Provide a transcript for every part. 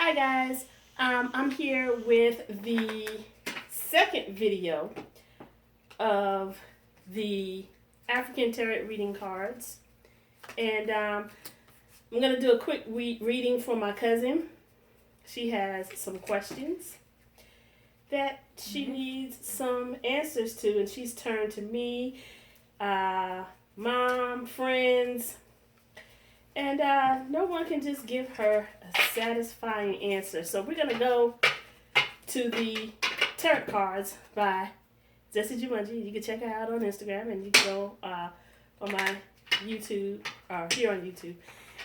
Hi guys, I'm here with the second video of the African Tarot reading cards, and I'm gonna do a quick reading for my cousin. She has some questions that she needs some answers to, and she's turned to me, mom, friends, and no one can just give her a satisfying answer. So we're going to go to the tarot cards by Jessie Jumanji. You can check her out on Instagram, and you can go on my YouTube, or here on YouTube.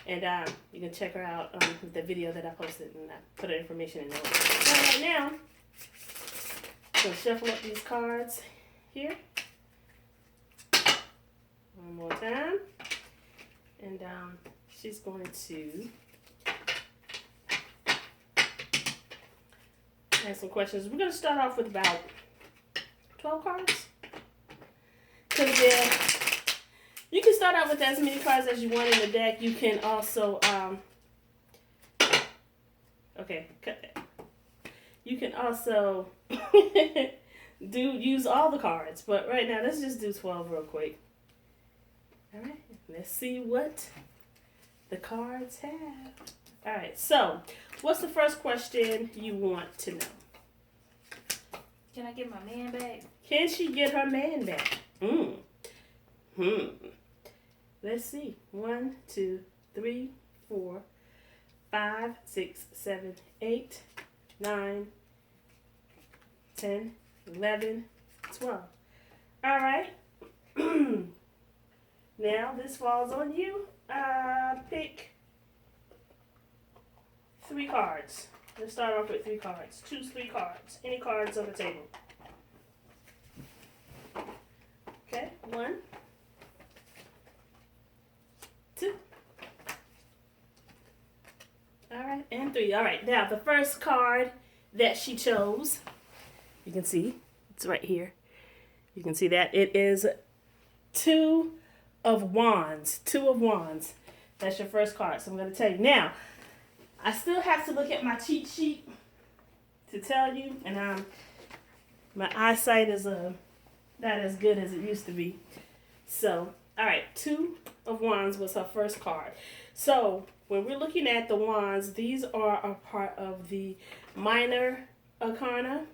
And you can check her out on the video that I posted, and I put her information in there. So right now, I'm going to shuffle up these cards here. One more time. And she's going to ask some questions. We're going to start off with about 12 cards. Because you can start out with as many cards as you want in the deck. You can also, okay, cut that. You can also use all the cards. But right now, let's just do 12 real quick. All right, let's see what the cards have. All right, so what's the first question you want to know? Can I get my man back? Can she get her man back? Let's see. 1, 2, 3, 4, 5, 6, 7, 8, 9, 10, 11, 12. All right. Now, this falls on you. Pick 3 cards. Let's start off with 3 cards. Choose 3 cards. Any cards on the table. Okay, 1, 2. All right, and 3. All right, now the first card that she chose, you can see, it's right here. You can see that it is 2 of Wands. 2 of Wands. That's your first card. So I'm going to tell you. Now, I still have to look at my cheat sheet to tell you. And my eyesight is not as good as it used to be. So, all right. 2 of Wands was her first card. So, when we're looking at the Wands, these are a part of the minor arcana.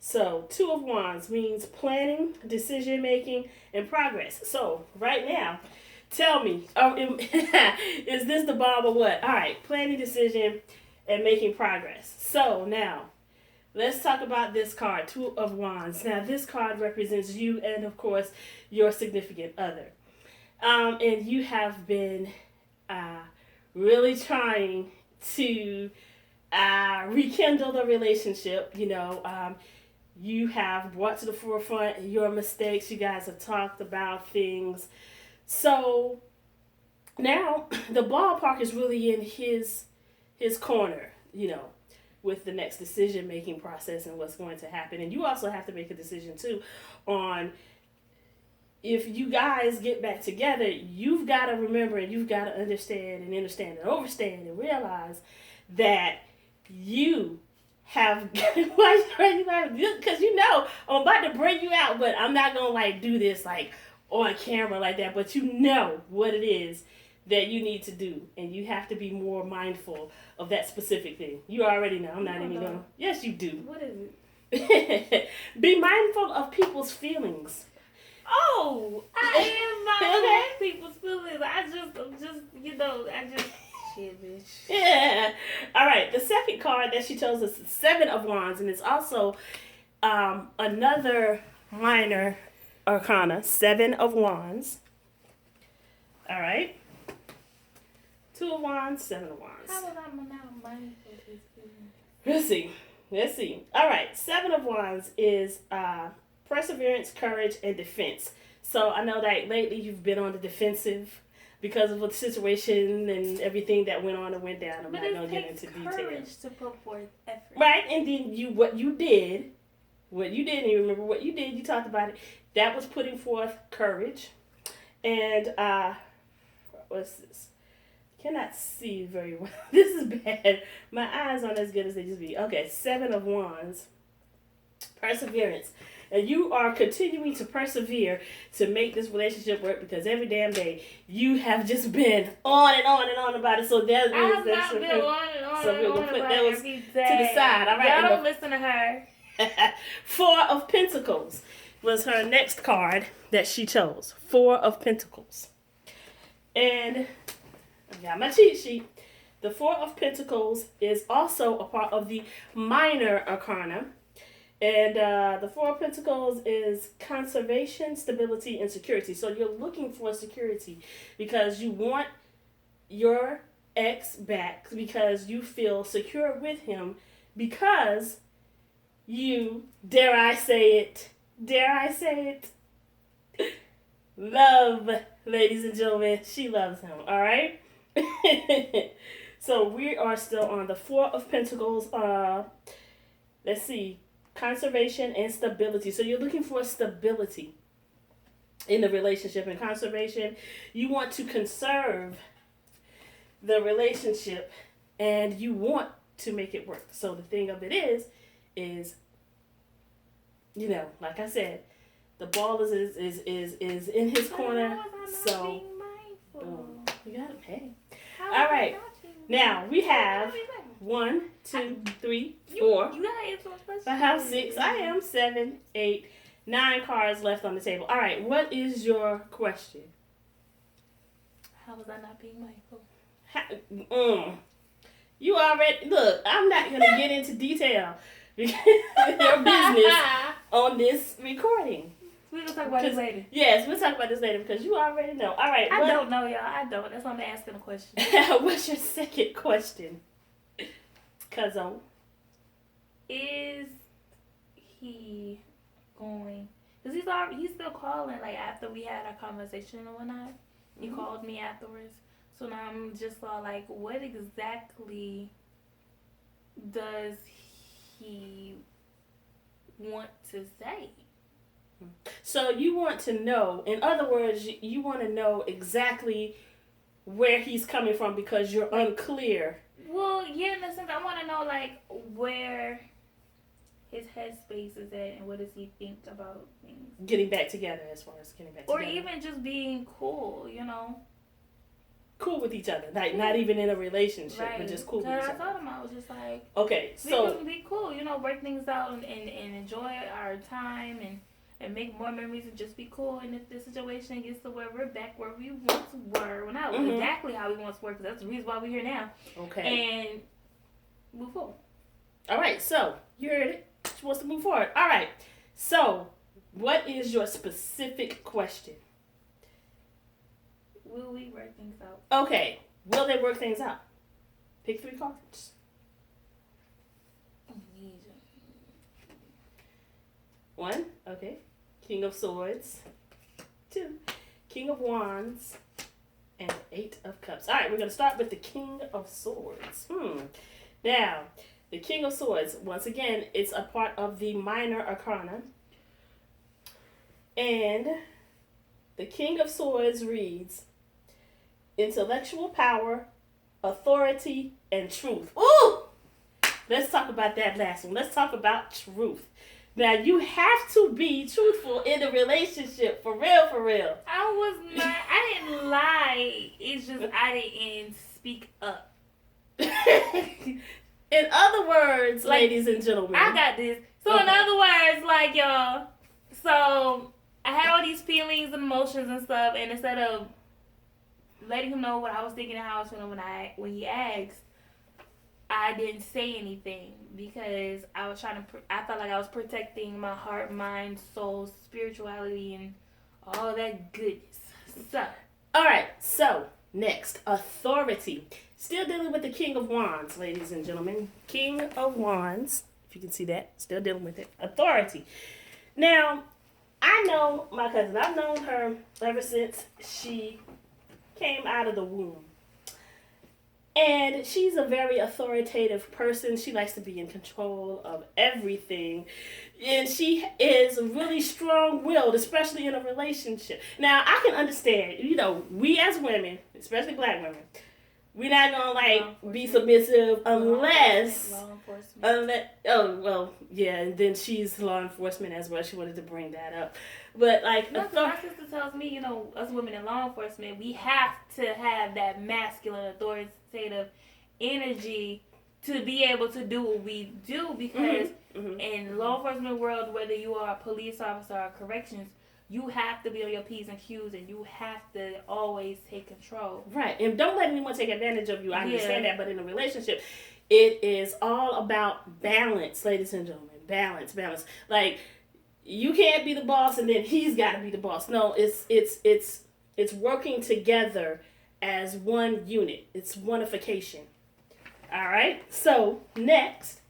So, 2 of Wands means planning, decision-making, and progress. So, right now, tell me, is this the bomb or what? All right, planning, decision, and making progress. So, now, let's talk about this card, 2 of Wands. Now, this card represents you and, of course, your significant other. And you have been really trying to rekindle the relationship, you have brought to the forefront your mistakes. You guys have talked about things. So now the ballpark is really in his corner, with the next decision-making process and what's going to happen. And you also have to make a decision, too, on if you guys get back together, you've got to remember and you've got to understand and overstand and realize that you have why are you laughing? Because I'm about to bring you out, but I'm not gonna do this on camera like that. But you know what it is that you need to do, and you have to be more mindful of that specific thing. You already know. I'm not even gonna. Yes, you do. What is it? Be mindful of people's feelings. Oh, I am mindful of people's feelings. I'm just. Shit, bitch. Yeah. All right. The second card that she chose is 7 of Wands, and it's also another minor arcana. 7 of Wands. All right. 2 of Wands, 7 of Wands. How would I not mindful of his feelings? Let's see. All right. 7 of Wands is perseverance, courage, and defense. So I know that lately you've been on the defensive because of the situation and everything that went on and went down. I'm not going to get into detail. But it takes courage to put forth effort. Right, and then what you did, and you remember what you did, you talked about it, that was putting forth courage. And, what's this? cannot see very well. This is bad. My eyes aren't as good as they used to be. Okay, 7 of Wands. Perseverance. And you are continuing to persevere to make this relationship work because every damn day you have just been on and on and on about it. So that I have means not been on and on so and we're on gonna put about those every to day. the side. All right. Y'all don't listen to her. 4 of Pentacles was her next card that she chose. 4 of Pentacles. And I got my cheat sheet. The 4 of Pentacles is also a part of the minor arcana. And the 4 of Pentacles is conservation, stability, and security. So you're looking for security because you want your ex back because you feel secure with him because you, dare I say it, love, ladies and gentlemen, she loves him, all right? So we are still on the 4 of Pentacles. Let's see. Conservation and stability. So you're looking for stability in the relationship. And conservation, you want to conserve the relationship and you want to make it work. So the thing of it is, you know, like I said, the ball is in his corner. So you got it. Hey. All right. Now we have 1, 2, 3, 4, 5, 6. I am 7, 8, 9 cards left on the table. All right. What is your question? How was I not being mindful? You already look. I'm not gonna get into detail because your business on this recording. We're gonna talk about this later. Yes, we'll talk about this later because you already know. All right. I don't know, y'all. I don't. That's why I'm asking a question. What's your second question? Cuzzo. Is he going? Because he's still calling. Like after we had our conversation and whatnot, he called me afterwards. So now I'm just like, what exactly does he want to say? So you want to know, in other words, you want to know exactly where he's coming from because you're unclear. Well, yeah, in the sense, I want to know, like, where his headspace is at and what does he think about things. Getting back together, as far as getting back together. Or even just being cool, you know? Cool with each other. Like, not even in a relationship, right. But just cool with each other. I told him, I was just like, okay, so be cool, you know, work things out and enjoy our time and make more memories and just be cool. And if the situation gets to where we're back where we once were, well, not exactly how we once were, because that's the reason why we're here now. Okay. And move forward. All right, so you heard it. She wants to move forward. All right, so what is your specific question? Will we work things out? Okay, will they work things out? Pick 3 cards. 1, okay. King of Swords. 2, King of Wands. And 8 of Cups. All right, we're going to start with the King of Swords. Now, the King of Swords, once again, it's a part of the minor arcana. And the King of Swords reads, intellectual power, authority, and truth. Ooh! Let's talk about that last one. Let's talk about truth. Now, you have to be truthful in a relationship. For real, for real. I didn't lie. It's just I didn't speak up. In other words, like, ladies and gentlemen. I got this. So, in other words, like, y'all, so I had all these feelings and emotions and stuff, and instead of letting him know what I was thinking and how I was feeling when he asked, I didn't say anything because I was I felt like I was protecting my heart, mind, soul, spirituality, and all that goodness. So. All right, so next, authority. Still dealing with the King of Wands, ladies and gentlemen. King of Wands, if you can see that, still dealing with it. Authority. Now, I know my cousin. I've known her ever since she came out of the womb. And she's a very authoritative person. She likes to be in control of everything. And she is really strong-willed, especially in a relationship. Now, I can understand, you know, we as women, especially black women, We're not gonna be submissive unless law enforcement. Oh well, yeah, and then she's law enforcement as well. She wanted to bring that up, but like my sister tells me, us women in law enforcement, we have to have that masculine, authoritative energy to be able to do what we do, because in law enforcement world, whether you are a police officer or corrections, you have to be on your P's and Q's, and you have to always take control. Right, and don't let anyone take advantage of you. I understand that, but in a relationship, it is all about balance, ladies and gentlemen. Balance. Like, you can't be the boss and then he's got to be the boss. No, it's working together as one unit. It's one-ification. All right. So next,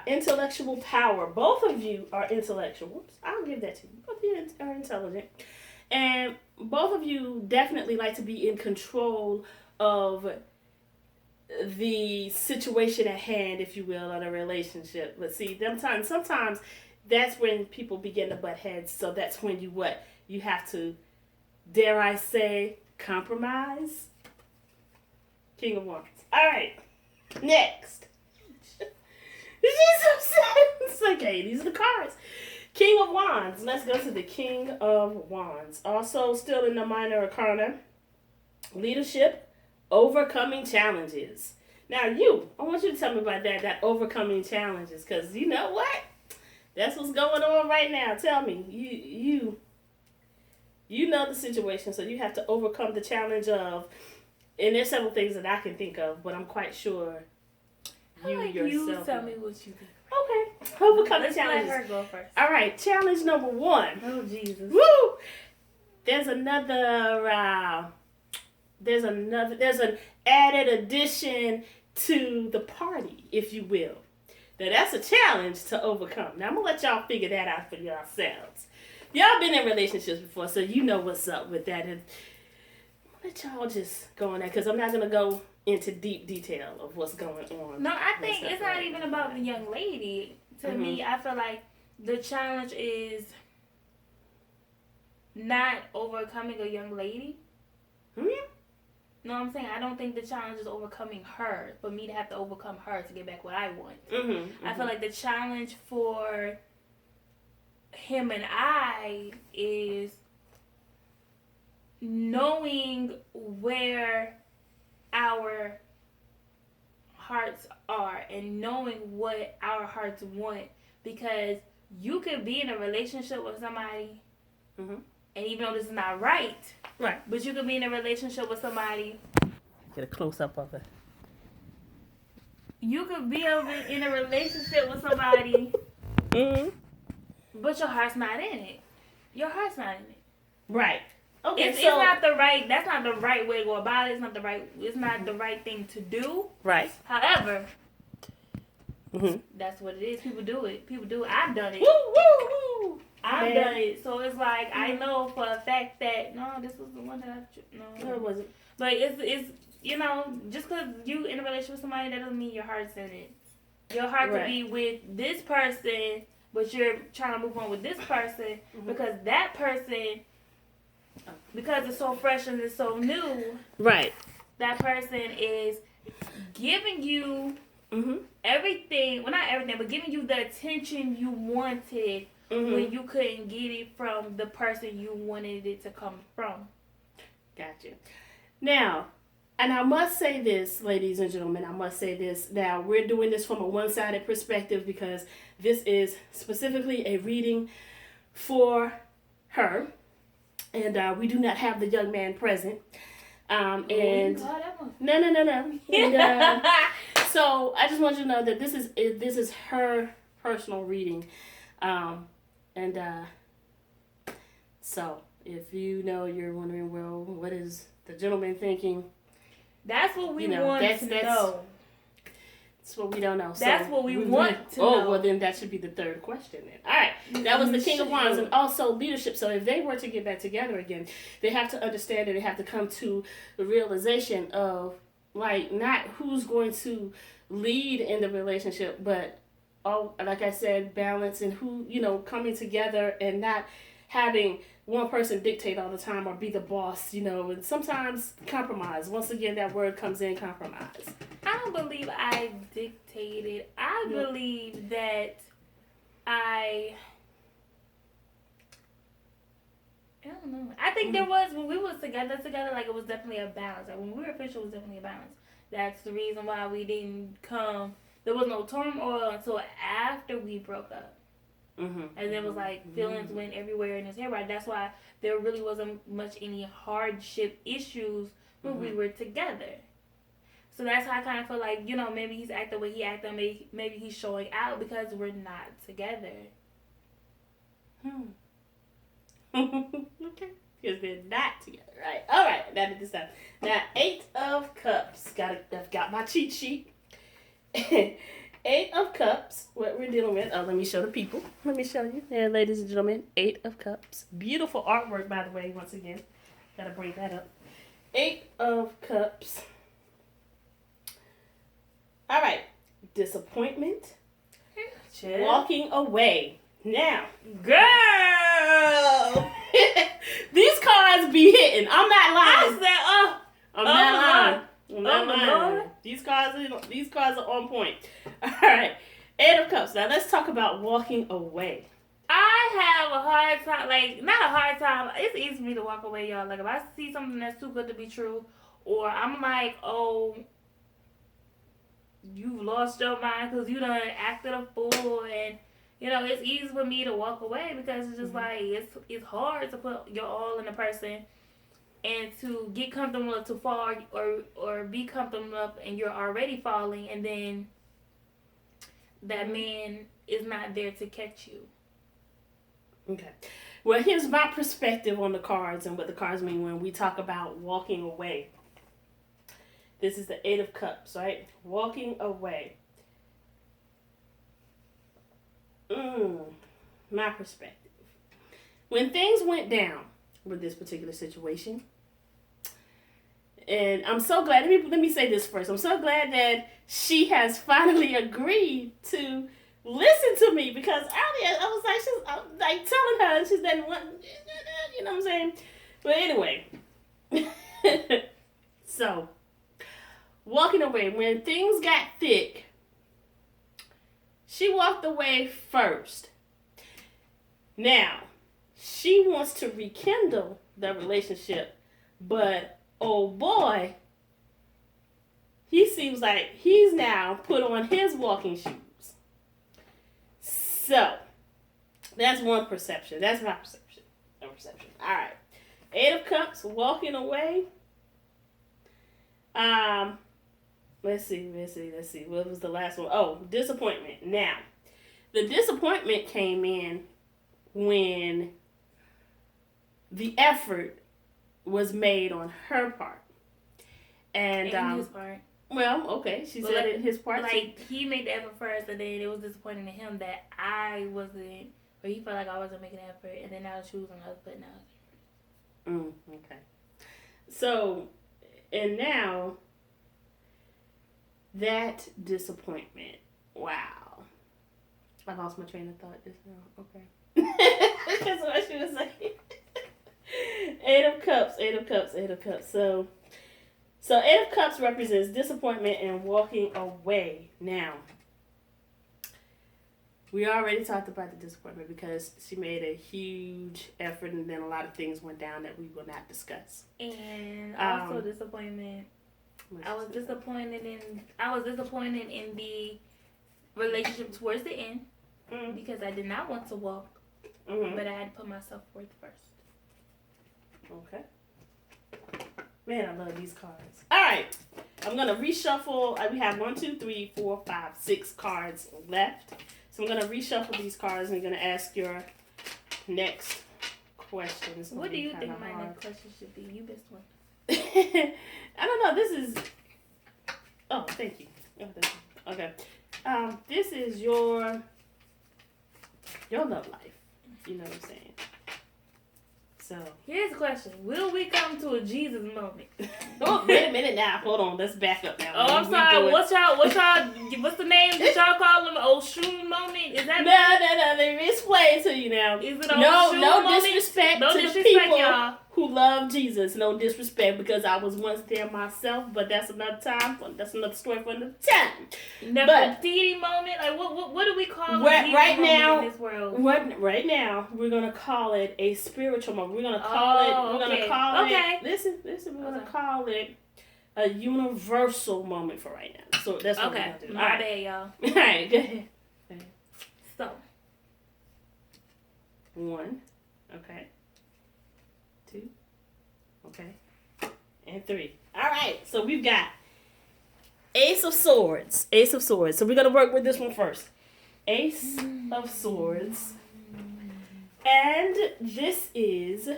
intellectual power. Both of you are intellectuals. I'll give that to you. Both of you are intelligent, and both of you definitely like to be in control of the situation at hand, if you will, of a relationship. But see, sometimes that's when people begin to butt heads. So that's when you have to, dare I say, compromise. King of Wands. All right, next. She's upset. It's okay, these are the cards. King of Wands. Let's go to the King of Wands. Also, still in the Minor Arcana. Leadership, overcoming challenges. Now, I want you to tell me about that overcoming challenges, because you know what? That's what's going on right now. Tell me. You know the situation, so you have to overcome the challenge of, and there's several things that I can think of, but I'm quite sure you tell me what you think. Okay. Overcoming challenges. Let's let her go first. All right. Challenge number 1. Oh, Jesus. Woo! There's an added addition to the party, if you will. Now, that's a challenge to overcome. Now, I'm going to let y'all figure that out for yourselves. Y'all been in relationships before, so you know what's up with that. And I'm going to let y'all just go on that, because I'm not going to go into deep detail of what's going on. No, I think it's not even about the young lady. To me, I feel like the challenge is not overcoming a young lady. No, I'm saying I don't think the challenge is overcoming her, for me to have to overcome her to get back what I want. I feel like the challenge for him and I is knowing where our hearts are and knowing what our hearts want, because you could be in a relationship with somebody and even though this is not right, but you could be in a relationship with somebody, get a close-up of it, you could be in a relationship with somebody but your heart's not in it. Right. Okay, it's not the right. That's not the right way to go about it. It's not the right thing to do. Right. However, that's what it is. People do it. I've done it. Woo! I've done it. So it's like I know for a fact that this was the one that No, it wasn't. But it's just because you in a relationship with somebody, that doesn't mean your heart's in it. Your heart could be with this person, but you're trying to move on with this person because that person. Because it's so fresh and it's so new, that person is giving you everything, well, not everything, but giving you the attention you wanted when you couldn't get it from the person you wanted it to come from. Gotcha. Now, and I must say this, ladies and gentlemen, now, we're doing this from a one-sided perspective because this is specifically a reading for her. And we do not have the young man present. No. And so I just want you to know that this is her personal reading. So if you're wondering, well, what is the gentleman thinking? That's what we want to know. That's what we don't know. That's what we want to know. Oh, well, then that should be the third question then. All right. That was the King of Wands and also leadership. So if they were to get back together again, they have to understand that they have to come to the realization of, like, not who's going to lead in the relationship, but, like I said, balance and who, coming together and not having one person dictate all the time or be the boss, and sometimes compromise. Once again, that word comes in, compromise. I don't believe I dictated. I believe that I don't know. I think there was, when we was together, like it was definitely a balance. Like when we were official, it was definitely a balance. That's the reason why we didn't come. There was no turmoil until after we broke up. And there was like feelings went everywhere in his head. Right. That's why there really wasn't much any hardship issues when we were together. So that's how I kind of feel like, maybe he's acting the way he acted. Maybe he's showing out because we're not together. Okay. Because they're not together, right? All right. Now this time. Now, 8 of Cups. I've got my cheat sheet. 8 of Cups. What we're dealing with. Oh, let me show the people. Let me show you. There, ladies and gentlemen. 8 of Cups. Beautiful artwork, by the way. Once again, gotta bring that up. 8 of Cups. All right. Disappointment. Walking away. Now, girl, these cards be hitting. I'm not lying. I'm not lying. These cards are on point. All right, 8 of Cups. Now let's talk about walking away. I have a hard time, like not a hard time. It's easy for me to walk away, y'all. Like if I see something that's too good to be true, or I'm like, oh, you've lost your mind because you done acted a fool, and it's easy for me to walk away because it's just like it's hard to put your all in a person and to get comfortable to fall or be comfortable enough and you're already falling, and then that man is not there to catch you. Okay. Well, here's my perspective on the cards and what the cards mean when we talk about walking away. This is the 8 of Cups, right? Walking away. My perspective. When things went down with this particular situation, and I'm so glad, let me say this first. I'm so glad that she has finally agreed to listen to me, because earlier I was like telling her and she didn't want, you know what I'm saying? But anyway, so walking away, when things got thick, she walked away first. Now, she wants to rekindle the relationship, but oh boy, he seems like he's now put on his walking shoes. So, that's one perception. That's my perception. No perception. All right. 8 of Cups, walking away. Let's see. What was the last one? Oh, disappointment. Now, the disappointment came in when the effort was made on her part. And his part. Well, okay, she said it his part. Like, he made the effort first, and then it was disappointing to him that I wasn't, or he felt like I wasn't making an effort, and then now the shoes on the other foot now. Okay. So, and now, that disappointment. Wow. I lost my train of thought just now. Okay. That's what she was saying. 8 of Cups, 8 of Cups, 8 of Cups. So 8 of Cups represents disappointment and walking away. Now, we already talked about the disappointment because she made a huge effort and then a lot of things went down that we will not discuss. And also disappointment. I was disappointed in the relationship towards the end because I did not want to walk, but I had to put myself forth first. Okay. Man, I love these cards. All right. I'm going to reshuffle. We have 1, 2, 3, 4, 5, 6 cards left. So I'm going to reshuffle these cards and I'm going to ask your next question. What do you think my next question should be? You missed one. I don't know. This is... Oh, thank you. Okay. This is your love life. You know what I'm saying? So here's the question: will we come to a Jesus moment? oh, wait a minute now. Hold on. Let's back up now. Oh, I'm sorry. What's the name that y'all call them? Old shoe moment? Is that? No. Let me explain to you now. Is it old no disrespect no to disrespect, the people y'all. who love Jesus. No disrespect, because I was once there myself. But that's another time. That's another story for another time. Nefertiti moment. Like what do we call right now in this world? Right now, we're gonna call it a spiritual moment. We're gonna call it. We're gonna call it. Listen. We're gonna call it a universal moment for right now. So that's what we're gonna do. My bad, y'all. All right, go ahead. So 1, okay. 2, okay, and 3. All right. So we've got Ace of Swords. Ace of Swords. So we're gonna work with this one first. Ace of Swords. And this is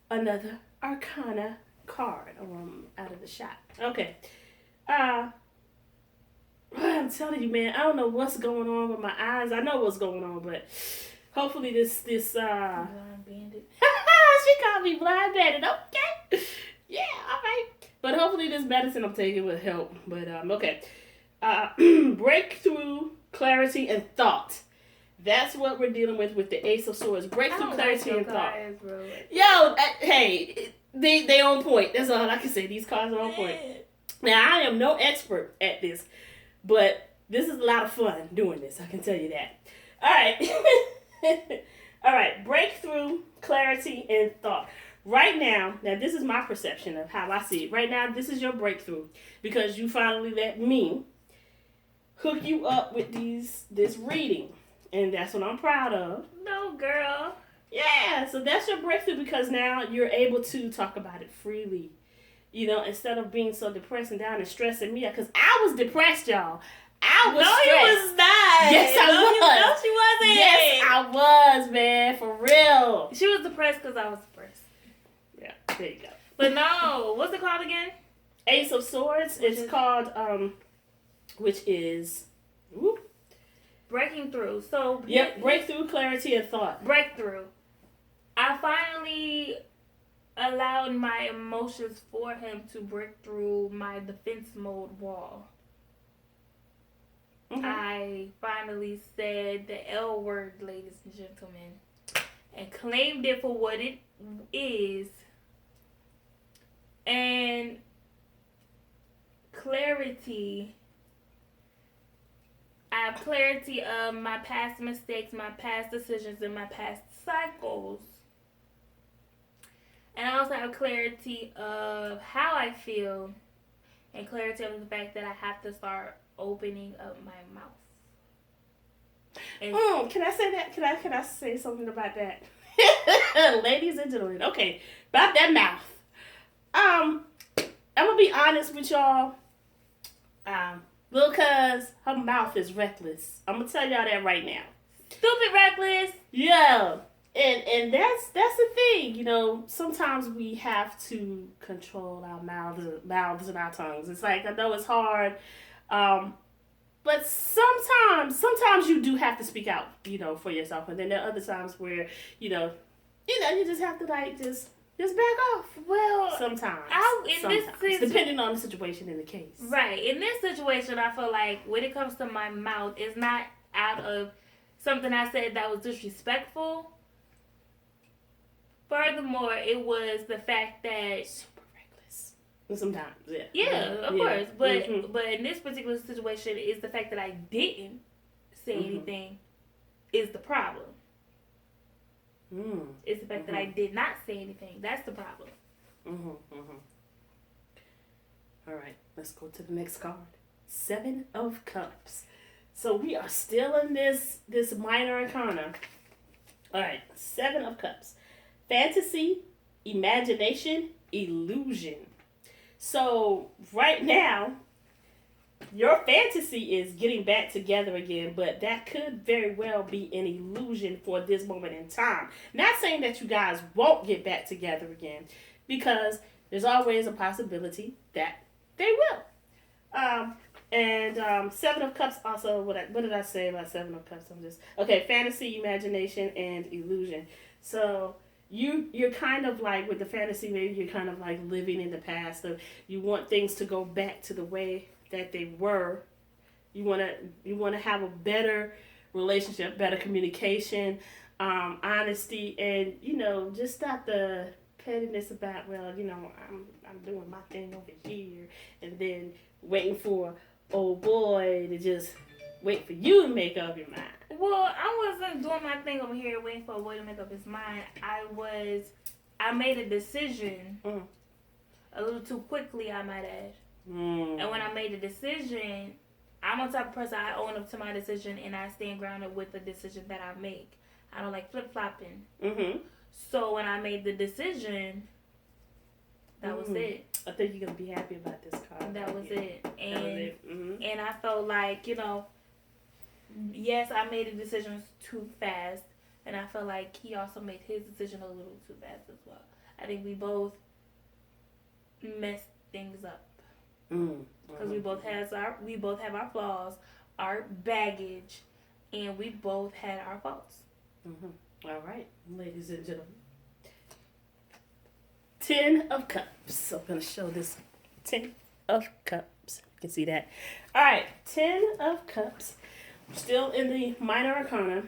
another Arcana card out of the shop. Okay. I'm telling you, man, I don't know what's going on with my eyes. I know what's going on, but hopefully this Blind bandit. she called me blind bandit. Okay. Yeah, all right. But hopefully this medicine I'm taking will help. But okay. Breakthrough, clarity, and thought. That's what we're dealing with the Ace of Swords. Breakthrough, clarity, and thought. Yo, hey, they on point. That's all I can say. These cards are on point. Now, I am no expert at this, but this is a lot of fun doing this. I can tell you that. All right. All right. Breakthrough, clarity, and thought. Right now, this is my perception of how I see it. Right now, this is your breakthrough because you finally let me hook you up with this reading. And that's what I'm proud of. No, girl. Yeah, so that's your breakthrough because now you're able to talk about it freely. You know, instead of being so depressed and down and stressing me out. Because I was depressed, y'all. I was stressed. No, you was not. Yes, I was. No, she wasn't. Yes, I was, man. For real. She was depressed because I was depressed. Yeah, there you go. But no, what's it called again? Ace of Swords. It's called, which is... Whoop. Breaking through. So yep, breakthrough, clarity, and thought. Breakthrough. I finally allowed my emotions for him to break through my defense mode wall. Mm-hmm. I finally said the L word, ladies and gentlemen, and claimed it for what it is. And clarity. I have clarity of my past mistakes, my past decisions, and my past cycles. And I also have clarity of how I feel and clarity of the fact that I have to start opening up my mouth. And can I say that? Can I say something about that? Ladies and gentlemen, okay, about that mouth. I'm gonna be honest with y'all. Little cuz her mouth is reckless. I'm gonna tell y'all that right now. Stupid reckless. Yeah. And that's the thing, you know, sometimes we have to control our mouths and our tongues. It's like, I know it's hard. But sometimes you do have to speak out, you know, for yourself. And then there are other times where, you just have to like just back off. Well, sometimes. Depending on the situation in the case. Right. In this situation, I feel like when it comes to my mouth, it's not out of something I said that was disrespectful. Furthermore, it was the fact that super reckless. Sometimes, yeah. Yeah, of course. But in this particular situation, it's the fact that I didn't say anything is the problem. It's the fact that I did not say anything. That's the problem. All right, let's go to the next card. 7 of Cups. So we are still in this minor arcana. All right, 7 of Cups. Fantasy, imagination, illusion. So right now, your fantasy is getting back together again, but that could very well be an illusion for this moment in time. Not saying that you guys won't get back together again, because there's always a possibility that they will. And 7 of Cups also, what did I say about 7 of Cups? Fantasy, imagination, and illusion. So you're kind of like with the fantasy, maybe you're kind of like living in the past. Of you want things to go back to the way that they were. You wanna have a better relationship, better communication, honesty, and just not the pettiness about, well, I'm doing my thing over here, and then waiting for old boy to just wait for you to make up your mind. Well, I wasn't doing my thing over here waiting for a boy to make up his mind. I made a decision a little too quickly, I might add. And when I made a decision, I'm the type of person, I own up to my decision and I stand grounded with the decision that I make. I don't like flip-flopping. So when I made the decision, that was it. I think you're going to be happy about this card. That was it. And, that was it. And I felt like, yes, I made the decisions too fast. And I felt like he also made his decision a little too fast as well. I think we both messed things up. Because we both have our flaws, our baggage, and we both had our faults. All right, ladies and gentlemen. 10 of Cups. I'm going to show this 10 of Cups. You can see that. All right, 10 of Cups. Still in the minor arcana.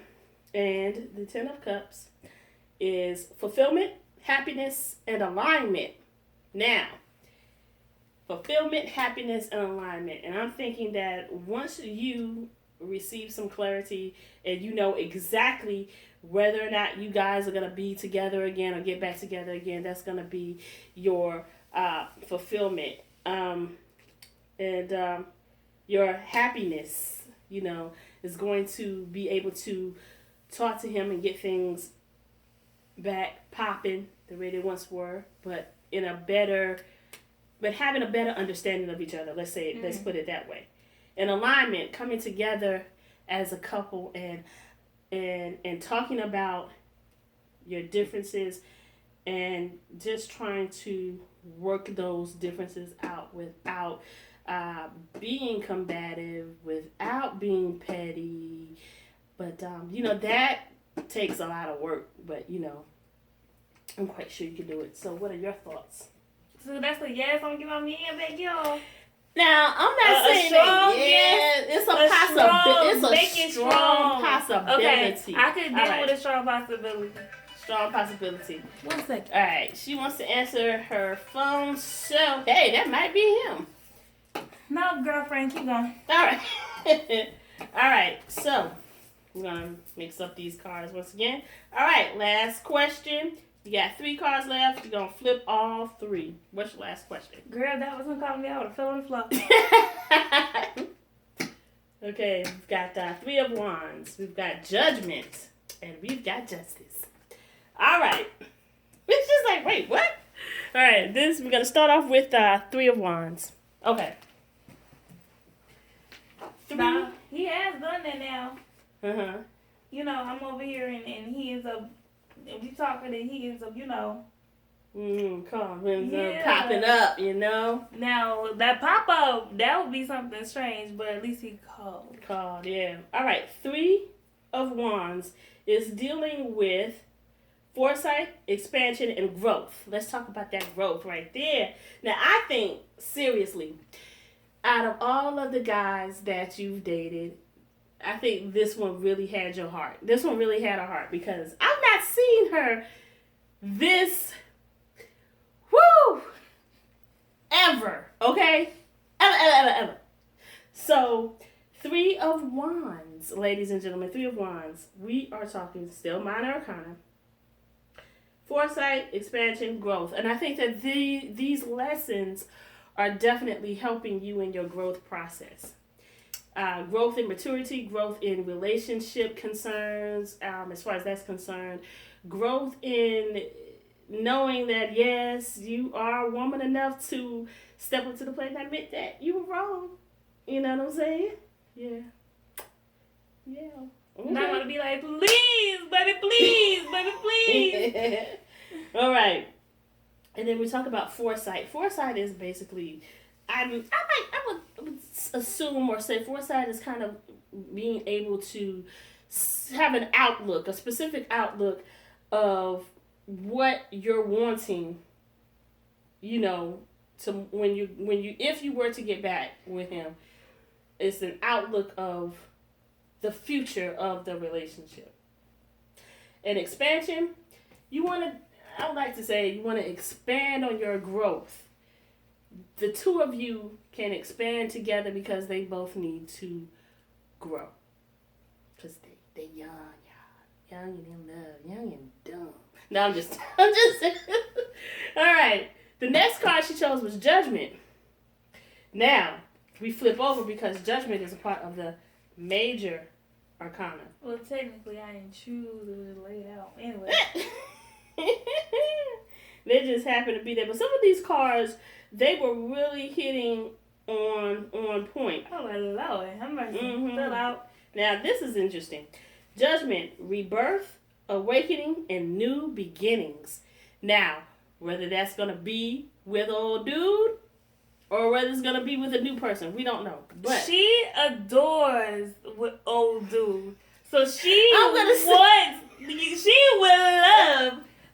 And the 10 of Cups is fulfillment, happiness, and alignment. Now, fulfillment, happiness, and alignment. And I'm thinking that once you receive some clarity and you know exactly whether or not you guys are going to be together again or get back together again, that's going to be your fulfillment. And your happiness, is going to be able to talk to him and get things back popping the way they once were, but having a better understanding of each other. Let's put it that way. And alignment, coming together as a couple and talking about your differences and just trying to work those differences out without being combative, without being petty. But, that takes a lot of work. But, I'm quite sure you can do it. So what are your thoughts? So that's a yes on Give On Me and Big Yo. Now, I'm not saying that. Yeah, it's a strong possibility. Okay, I could deal with a strong possibility. Strong possibility. 1 second. All right, she wants to answer her phone. So, hey, that might be him. No, girlfriend, keep going. All right. All right, so we're going to mix up these cards once again. All right, last question. You got 3 cards left. You're going to flip all 3. What's your last question? Girl, that was going to call me. I would have fell on the floor. Okay, we've got 3 of Wands. We've got Judgment. And we've got Justice. All right. It's just like, wait, what? All right, we're going to start off with 3 of Wands. Okay. 3. Now, he has done that now. Uh-huh. I'm over here and he ends up, we talking and he ends up, popping up, Now, that pop-up, that would be something strange, but at least he called. Yeah. All right, 3 of Wands is dealing with foresight, expansion, and growth. Let's talk about that growth right there. Now, I think, seriously, out of all of the guys that you've dated, I think this one really had your heart. This one really had a heart because I've not seen her this, ever, okay? Ever. So, 3 of Wands, ladies and gentlemen, 3 of Wands. We are talking still minor arcana. Foresight, expansion, growth. And I think that these lessons are definitely helping you in your growth process. Growth in maturity, growth in relationship concerns, as far as that's concerned. Growth in knowing that, yes, you are woman enough to step up to the plate and admit that you were wrong. You know what I'm saying? Yeah. Okay. Not going to be like, please, baby, please. All right. And then we talk about foresight. Foresight is basically, I would assume or say foresight is kind of being able to have an outlook, a specific outlook of what you're wanting, you know, to when you if you were to get back with him. It's an outlook of the future of the relationship. And expansion, I would like to say you want to expand on your growth. The two of you can expand together because they both need to grow. Because they young, y'all. Young and in love. Young and dumb. No, I'm just saying. All right. The next card she chose was Judgment. Now, we flip over because Judgment is a part of the major arcana. Well, technically, I didn't choose to lay it out. Anyway. They just happen to be there. But some of these cards, they were really hitting on point. Oh, my Lord. How much fill out? Now, this is interesting. Judgment, rebirth, awakening, and new beginnings. Now, whether that's going to be with old dude or whether it's going to be with a new person, we don't know. But she adores with old dude. So she would love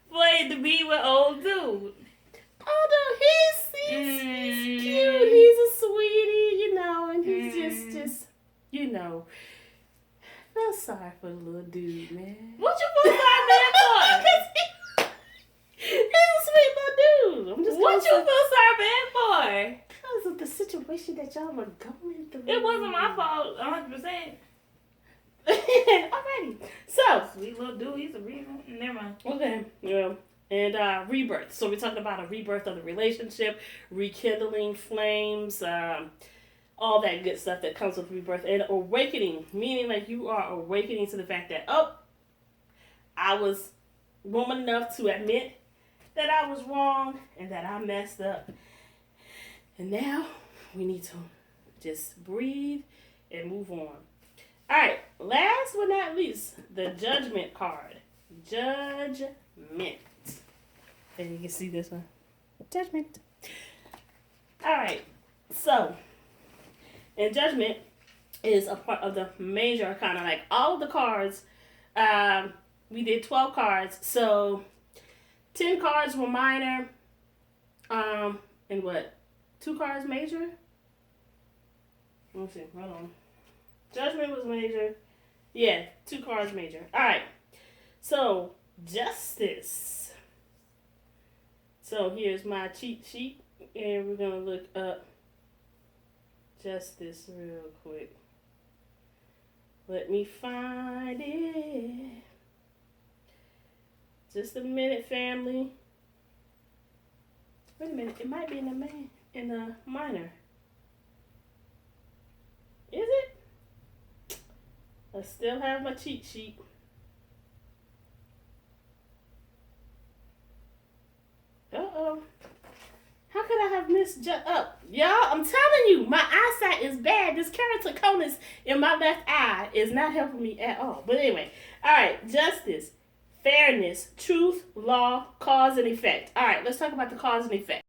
for it to be with old dude. Oh, no, he's cute. He's a sweetie, you know, and he's just, you know. I feel sorry for the little dude, man. What you feel sorry man for? He's a sweet little dude. I'm just what you feel sorry man for? Because of the situation that y'all were going through. It wasn't my fault, 100%. Alrighty. So, sweet little dude, he's a reason. Never mind. Okay. Yeah. And rebirth. So we're talking about a rebirth of the relationship, rekindling flames, all that good stuff that comes with rebirth. And awakening, meaning like you are awakening to the fact that, I was woman enough to admit that I was wrong and that I messed up. And now we need to just breathe and move on. All right, last but not least, the Judgment card. Judgment. And you can see this one. Judgment. All right, so, and Judgment is a part of the major arcana. Like all of the cards, we did 12 cards. So 10 cards were minor. And what? 2 cards major? Let me see. Hold on. Judgment was major. Yeah, 2 cards major. All right. So, Justice. So, here's my cheat sheet. And we're going to look up Justice real quick. Let me find it. Just a minute, family. Wait a minute. It might be in the minor. Is it? I still have my cheat sheet. Uh-oh. How could I have missed up? Y'all, I'm telling you, my eyesight is bad. This keratoconus in my left eye is not helping me at all. But anyway, all right, justice, fairness, truth, law, cause, and effect. All right, let's talk about the cause and effect.